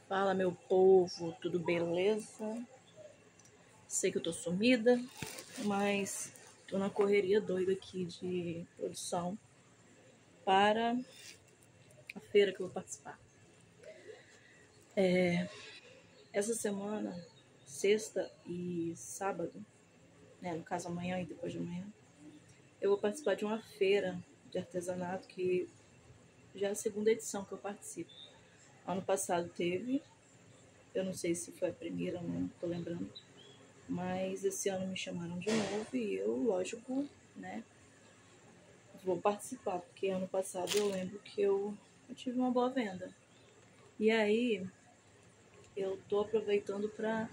Fala, meu povo, tudo beleza? Sei que eu tô sumida, mas tô na correria doida aqui de produção para a feira que eu vou participar. Essa semana, sexta e sábado, né, no caso amanhã e depois de amanhã, eu vou participar de uma feira de artesanato que já é a segunda edição que eu participo. Ano passado teve, eu não sei se foi a primeira, não tô lembrando, mas esse ano me chamaram de novo e eu, lógico, né, vou participar, porque ano passado eu lembro que eu tive uma boa venda. E aí eu tô aproveitando para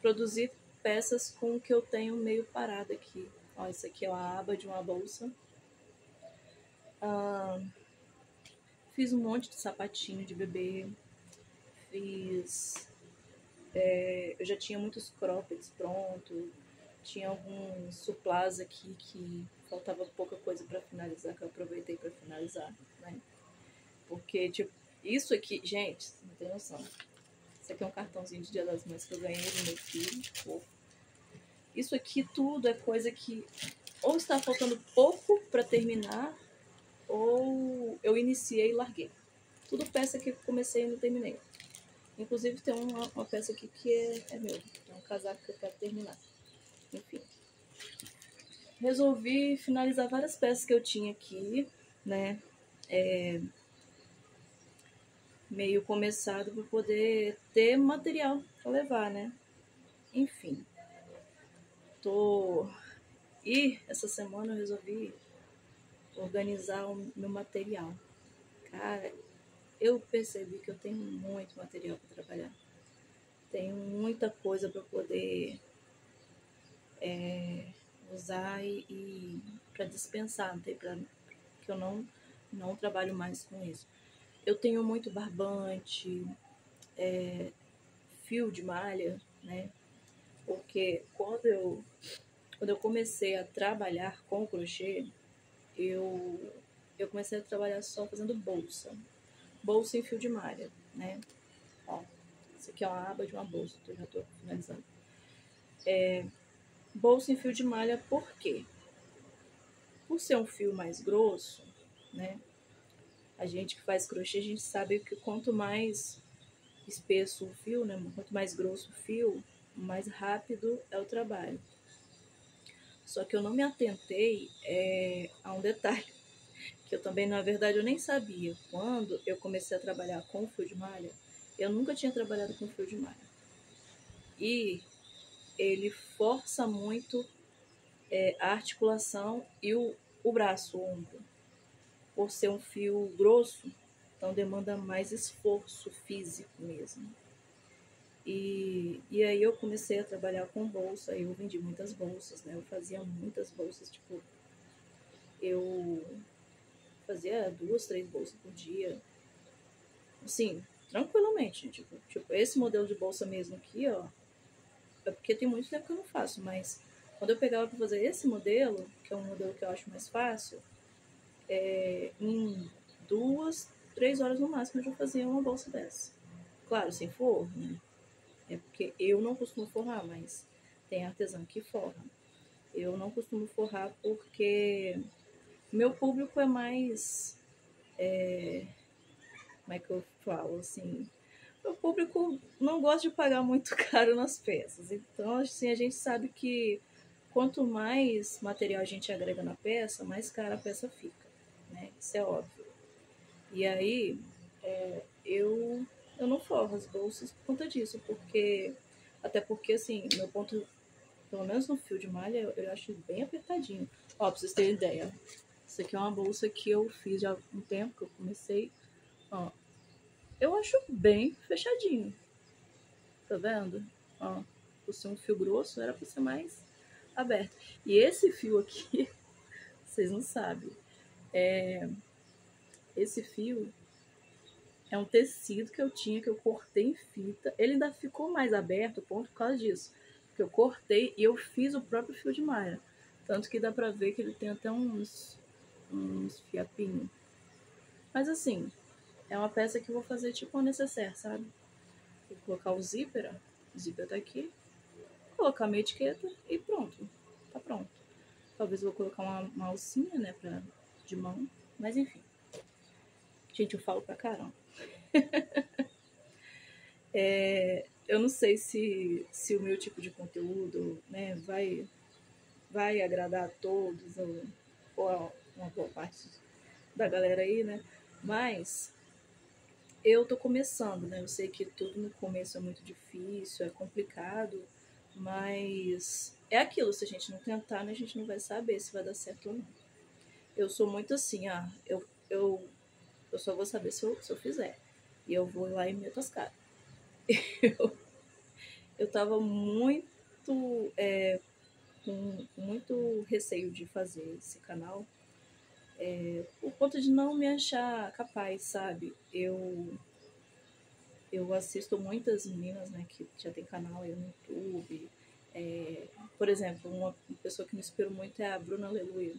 produzir peças com o que eu tenho meio parado aqui. Ó, isso aqui é a aba de uma bolsa. Fiz um monte de sapatinho de bebê. Eu já tinha muitos croppeds prontos. Tinha alguns suplás aqui que faltava pouca coisa para finalizar, que eu aproveitei para finalizar, né? Porque, tipo, isso aqui, gente, não tem noção. Isso aqui é um cartãozinho de Dia das Mães que eu ganhei do meu filho. Isso aqui tudo é coisa que ou está faltando pouco para terminar, ou eu iniciei e larguei. Tudo peça que eu comecei e não terminei. Inclusive tem uma peça aqui que é meu. É um casaco que eu quero terminar. Enfim. Resolvi finalizar várias peças que eu tinha aqui, né? Meio começado para poder ter material para levar, né? Enfim. E essa semana eu resolvi organizar o meu material. Cara, eu percebi que eu tenho muito material para trabalhar. Tenho muita coisa para poder usar e para dispensar, que eu não trabalho mais com isso. Eu tenho muito barbante, fio de malha, né? Porque quando eu comecei a trabalhar com crochê, eu comecei a trabalhar só fazendo bolsa em fio de malha, né? Ó, isso aqui é uma aba de uma bolsa, eu já tô finalizando. Bolsa em fio de malha, por quê? Por ser um fio mais grosso, né? A gente que faz crochê, a gente sabe que quanto mais espesso o fio, né? Quanto mais grosso o fio, mais rápido é o trabalho. Só que eu não me atentei a um detalhe, que eu também, na verdade, eu nem sabia. Quando eu comecei a trabalhar com fio de malha, eu nunca tinha trabalhado com fio de malha. E ele força muito a articulação e o braço, o ombro. Por ser um fio grosso, então demanda mais esforço físico mesmo. E aí eu comecei a trabalhar com bolsa, eu vendi muitas bolsas, né? Eu fazia muitas bolsas, tipo, eu fazia 2, 3 bolsas por dia, assim, tranquilamente, tipo, esse modelo de bolsa mesmo aqui, ó, é porque tem muito tempo que eu não faço, mas quando eu pegava para fazer esse modelo, que é um modelo que eu acho mais fácil, em 2, 3 horas no máximo eu já fazia uma bolsa dessa. Claro, sem forro, né? É porque eu não costumo forrar, mas tem artesão que forra. Eu não costumo forrar porque meu público é mais. Como é que eu falo? Assim, meu público não gosta de pagar muito caro nas peças. Então, assim, a gente sabe que quanto mais material a gente agrega na peça, mais cara a peça fica, né? Isso é óbvio. E aí, eu não forro as bolsas por conta disso, porque até porque, assim, meu ponto, pelo menos no fio de malha, eu acho bem apertadinho. Ó, pra vocês terem ideia, isso aqui é uma bolsa que eu fiz já há um tempo que eu comecei. Ó, eu acho bem fechadinho. Tá vendo? Ó, por ser um fio grosso, era pra ser mais aberto. E esse fio aqui, vocês não sabem. Esse fio é um tecido que eu tinha, que eu cortei em fita. Ele ainda ficou mais aberto, ponto por causa disso. Porque eu cortei e eu fiz o próprio fio de malha. Tanto que dá pra ver que ele tem até uns fiapinhos. Mas assim, é uma peça que eu vou fazer tipo um necessaire, sabe? Vou colocar o zíper tá aqui, colocar minha etiqueta e pronto, tá pronto. Talvez eu vou colocar uma alcinha, né, de mão, mas enfim. Gente, eu falo pra caramba. Eu não sei se o meu tipo de conteúdo, né, vai agradar a todos ou a uma boa parte da galera aí, né? Mas eu tô começando, né? Eu sei que tudo no começo é muito difícil, é complicado, mas é aquilo, se a gente não tentar, né, a gente não vai saber se vai dar certo ou não. Eu sou muito assim, eu só vou saber se eu fizer. E eu vou lá e meto as caras. Eu tava com muito receio de fazer esse canal, por conta de não me achar capaz, sabe? Eu assisto muitas meninas, né, que já tem canal aí no YouTube. Por exemplo, uma pessoa que me inspirou muito é a Bruna Aleluia,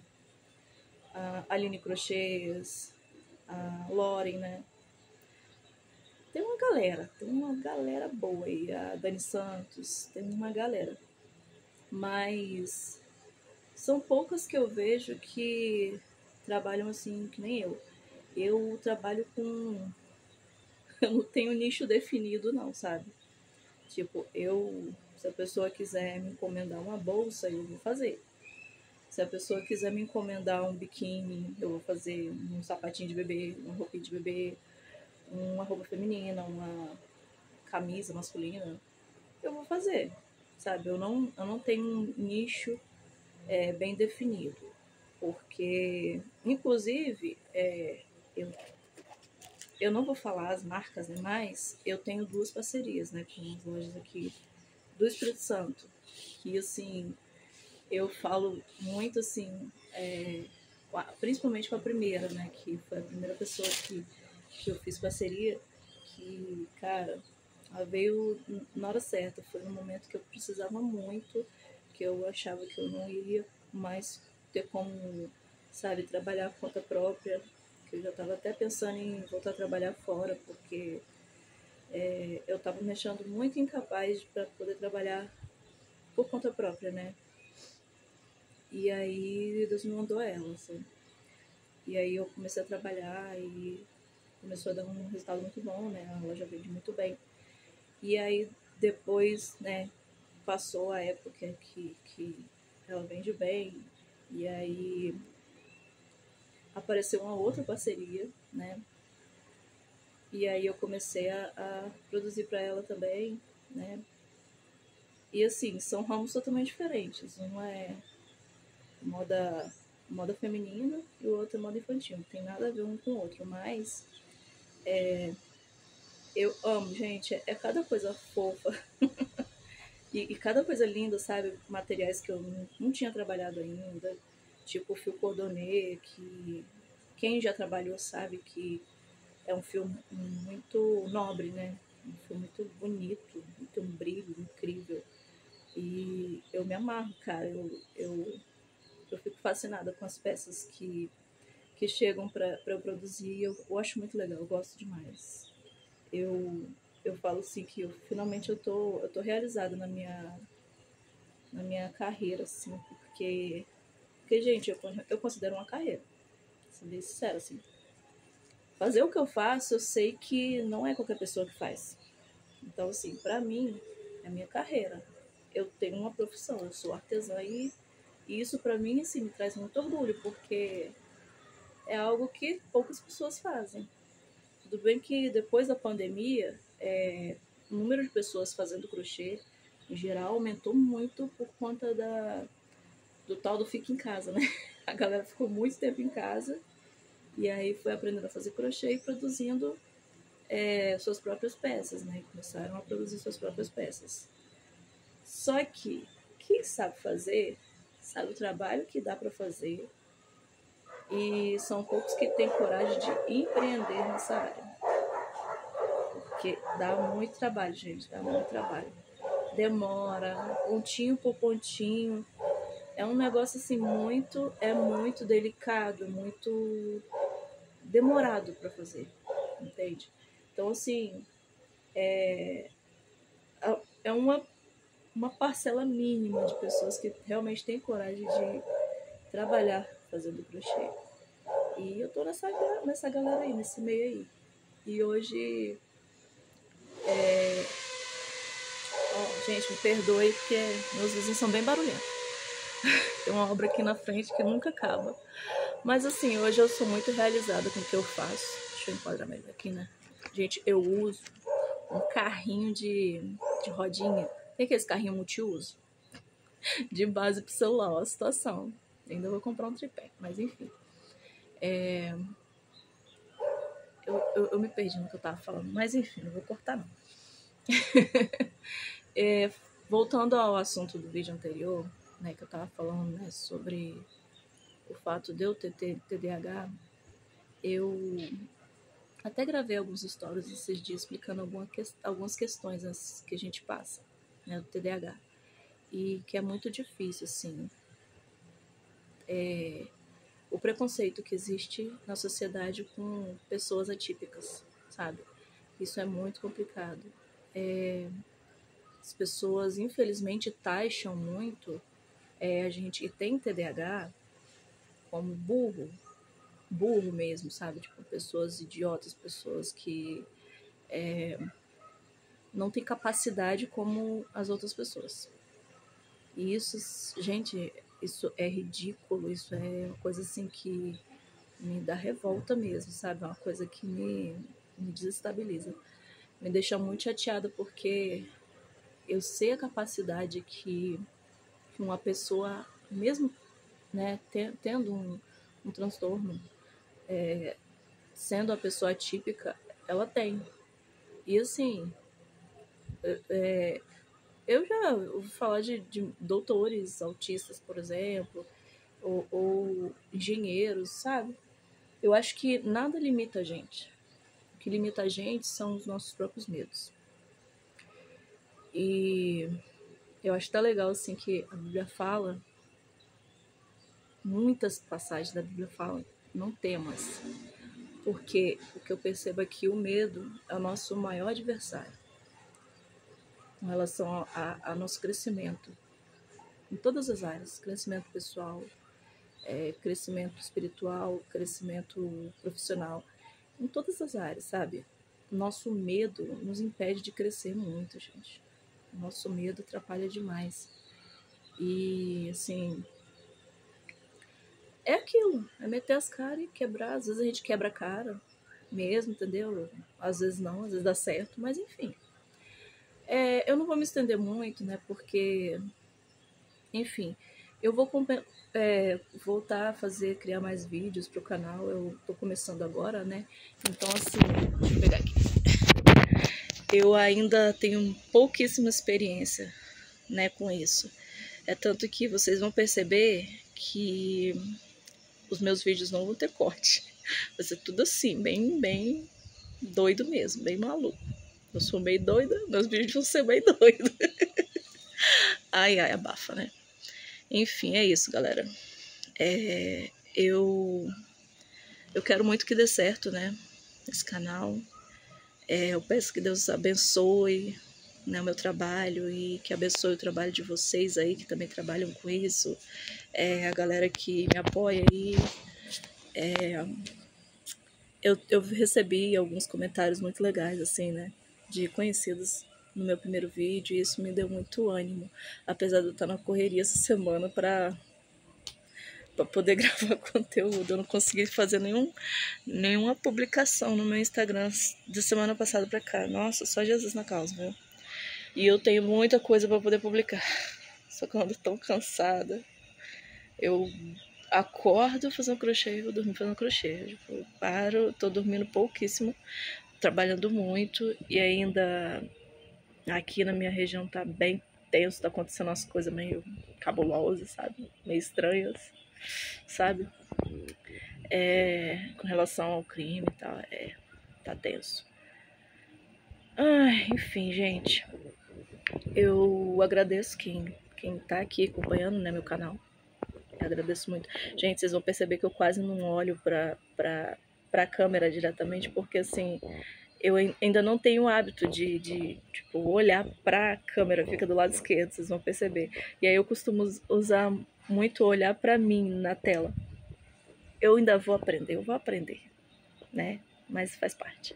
a Aline Crochês, a Lauren, né? Tem uma galera boa aí, a Dani Santos, tem uma galera. Mas são poucas que eu vejo que trabalham assim, que nem eu. Eu trabalho com. Eu não tenho nicho definido, não, sabe? Tipo, se a pessoa quiser me encomendar uma bolsa, eu vou fazer. Se a pessoa quiser me encomendar um biquíni, eu vou fazer um sapatinho de bebê, uma roupinha de bebê, uma roupa feminina, uma camisa masculina. Eu vou fazer, sabe? Eu não tenho um nicho bem definido. Porque, inclusive, eu, eu não vou falar as marcas, né? Mas eu tenho duas parcerias, né? Com as lojas aqui do Espírito Santo. Que, assim, eu falo muito, assim, principalmente com a primeira, né? Que foi a primeira pessoa que eu fiz parceria. Que, cara, ela veio na hora certa. Foi no momento que eu precisava muito, que eu achava que eu não iria mais ter como, sabe, trabalhar por conta própria, que eu já estava até pensando em voltar a trabalhar fora, porque eu estava me achando muito incapaz para poder trabalhar por conta própria, né? E aí Deus me mandou ela, assim. E aí eu comecei a trabalhar e começou a dar um resultado muito bom, né? A loja vende muito bem. E aí depois, né, passou a época que ela vende bem, e aí apareceu uma outra parceria, né? E aí eu comecei a produzir para ela também, né? E assim, são ramos totalmente diferentes. Um é moda, moda feminina e o outro é moda infantil. Não tem nada a ver um com o outro, mas eu amo, gente. É cada coisa fofa e cada coisa linda, sabe? Materiais que eu não tinha trabalhado ainda, tipo o fio cordonê, que quem já trabalhou sabe que é um fio muito nobre, né? Um fio muito bonito, tem um brilho incrível. E eu me amarro, cara. Eu fico fascinada com as peças que chegam para eu produzir. Eu acho muito legal, eu gosto demais. Eu, eu falo assim que finalmente eu tô realizada na minha carreira, assim, porque gente, eu considero uma carreira, sendo bem sincero, assim. Fazer o que eu faço, eu sei que não é qualquer pessoa que faz. Então, assim, pra mim, é a minha carreira. Eu tenho uma profissão, eu sou artesã e isso pra mim, assim, me traz muito orgulho, porque é algo que poucas pessoas fazem. Tudo bem que depois da pandemia, o número de pessoas fazendo crochê, em geral, aumentou muito por conta do tal do fica em casa, né? A galera ficou muito tempo em casa e aí foi aprendendo a fazer crochê e produzindo suas próprias peças, né? Começaram a produzir suas próprias peças. Só que quem sabe fazer, sabe o trabalho que dá para fazer e são poucos que têm coragem de empreender nessa área. Porque dá muito trabalho, gente, dá muito trabalho. Demora, pontinho por pontinho. É um negócio assim muito delicado, muito demorado para fazer. entende? Então, assim, é uma parcela mínima de pessoas que realmente têm coragem de trabalhar fazendo crochê. E eu tô nessa galera aí, nesse meio aí. E hoje, gente, me perdoe porque meus vizinhos são bem barulhentos. Tem uma obra aqui na frente que nunca acaba. Mas assim, hoje eu sou muito realizada com o que eu faço. Deixa eu enquadrar melhor aqui, né? Gente, eu uso um carrinho de rodinha. Tem aqueles carrinhos multiuso? De base pro celular, ó a situação. Ainda vou comprar um tripé, mas enfim. Eu me perdi no que eu tava falando, mas enfim, não vou cortar não. Voltando ao assunto do vídeo anterior, né, que eu tava falando, né, sobre o fato de eu ter TDAH, eu até gravei alguns stories esses dias explicando algumas questões que a gente passa, né, do TDAH. E que é muito difícil, assim, o preconceito que existe na sociedade com pessoas atípicas, sabe? Isso é muito complicado. As pessoas, infelizmente, taxam muito a gente que tem TDAH como burro mesmo, sabe? Tipo, pessoas idiotas, pessoas que não têm capacidade como as outras pessoas. E isso, gente, isso é ridículo, isso é uma coisa assim que me dá revolta mesmo, sabe? É uma coisa que me desestabiliza. Me deixa muito chateada porque eu sei a capacidade que uma pessoa, mesmo, né, tendo um transtorno, sendo a pessoa atípica, ela tem. E assim, eu já ouvi falar de doutores autistas, por exemplo, ou engenheiros, sabe? Eu acho que nada limita a gente. O que limita a gente são os nossos próprios medos. E eu acho tão legal, assim, que a Bíblia fala, muitas passagens da Bíblia falam, não temas. Porque o que eu percebo é que o medo é o nosso maior adversário com relação a nosso crescimento. Em todas as áreas, crescimento pessoal, crescimento espiritual, crescimento profissional, em todas as áreas, sabe? Nosso medo nos impede de crescer muito, gente. Nosso medo atrapalha demais. E, assim, é aquilo, é meter as caras e quebrar. Às vezes a gente quebra a cara mesmo, entendeu? Às vezes não, às vezes dá certo, mas enfim. Eu não vou me estender muito, né? Porque, enfim, eu vou voltar a criar mais vídeos pro canal. Eu tô começando agora, né? Então, assim, deixa eu pegar aqui. Eu ainda tenho pouquíssima experiência, né, com isso. É tanto que vocês vão perceber que os meus vídeos não vão ter corte. Vai ser tudo assim, bem doido mesmo, bem maluco. Eu sou meio doida, meus vídeos vão ser bem doidos. Ai, abafa, né? Enfim, é isso, galera. Eu quero muito que dê certo, né? Esse canal. Eu peço que Deus abençoe, né, o meu trabalho e que abençoe o trabalho de vocês aí que também trabalham com isso. A galera que me apoia aí. Eu recebi alguns comentários muito legais, assim, né? De conhecidos no meu primeiro vídeo, e isso me deu muito ânimo, apesar de eu estar na correria essa semana para poder gravar conteúdo. Eu não consegui fazer nenhuma publicação no meu Instagram de semana passada para cá. Nossa, só Jesus na causa, viu? E eu tenho muita coisa para poder publicar. Só que eu ando tão cansada. Eu acordo fazendo crochê, eu durmo fazendo crochê. Eu paro, tô dormindo pouquíssimo, trabalhando muito, e ainda aqui na minha região tá bem tenso, tá acontecendo umas coisas meio cabulosas, sabe? Meio estranhas, sabe? Com relação ao crime e tal, tá tenso. Enfim, gente, eu agradeço quem tá aqui acompanhando, né, meu canal. Eu agradeço muito. Gente, vocês vão perceber que eu quase não olho pra para a câmera diretamente, porque assim, eu ainda não tenho o hábito de tipo, olhar para a câmera, fica do lado esquerdo, vocês vão perceber. E aí eu costumo usar muito olhar para mim na tela. Eu ainda vou aprender, né? Mas faz parte.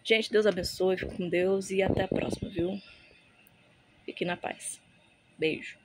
Gente, Deus abençoe, fique com Deus e até a próxima, viu? Fique na paz. Beijo.